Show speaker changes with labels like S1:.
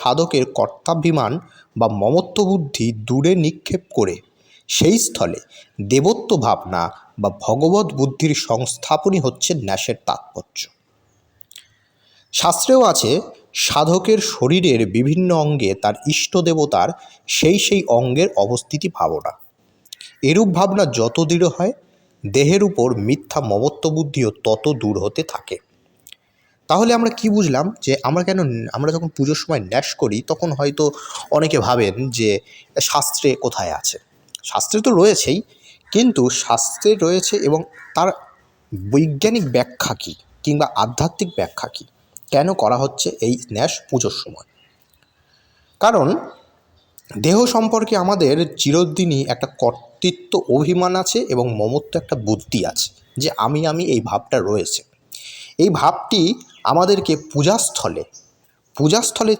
S1: সাধকের কর্তাভিমান বা মমত্ব বুদ্ধি দূরে নিক্ষেপ করে সেই স্থলে দেবত্ব ভাবনা বা ভগবৎ বুদ্ধির সংস্থাপনই হচ্ছে ন্যাসের তাৎপর্য। শাস্ত্রেও আছে সাধকের শরীরের বিভিন্ন অঙ্গে তার ইষ্ট দেবতার সেই অঙ্গের অবস্থিতি ভাবনা। এরূপ ভাবনা যত দৃঢ় হয়, দেহের উপর মিথ্যা মমত্ব বুদ্ধিও তত দূর হতে থাকে। তাহলে আমরা কি বুঝলাম? যে আমরা যখন পুজোর সময় ন্যাস করি তখন হয়তো অনেকে ভাবেন যে শাস্ত্রে কোথায় আছে। শাস্ত্রে তো রয়েছেই, কিন্তু শাস্ত্রে রয়েছে এবং তার বৈজ্ঞানিক ব্যাখ্যা কী কিংবা আধ্যাত্মিক ব্যাখ্যা কী, কেন করা হচ্ছে এই ন্যাস পুজোর সময়? কারণ দেহ সম্পর্কে আমাদের চিরদিনই একটা কর্তৃত্ব অভিমান আছে এবং মমত্ব একটা বুদ্ধি আছে, যে আমি এই ভাবটা রয়েছে। এই ভাবটি আমাদেরকে পূজাস্থলে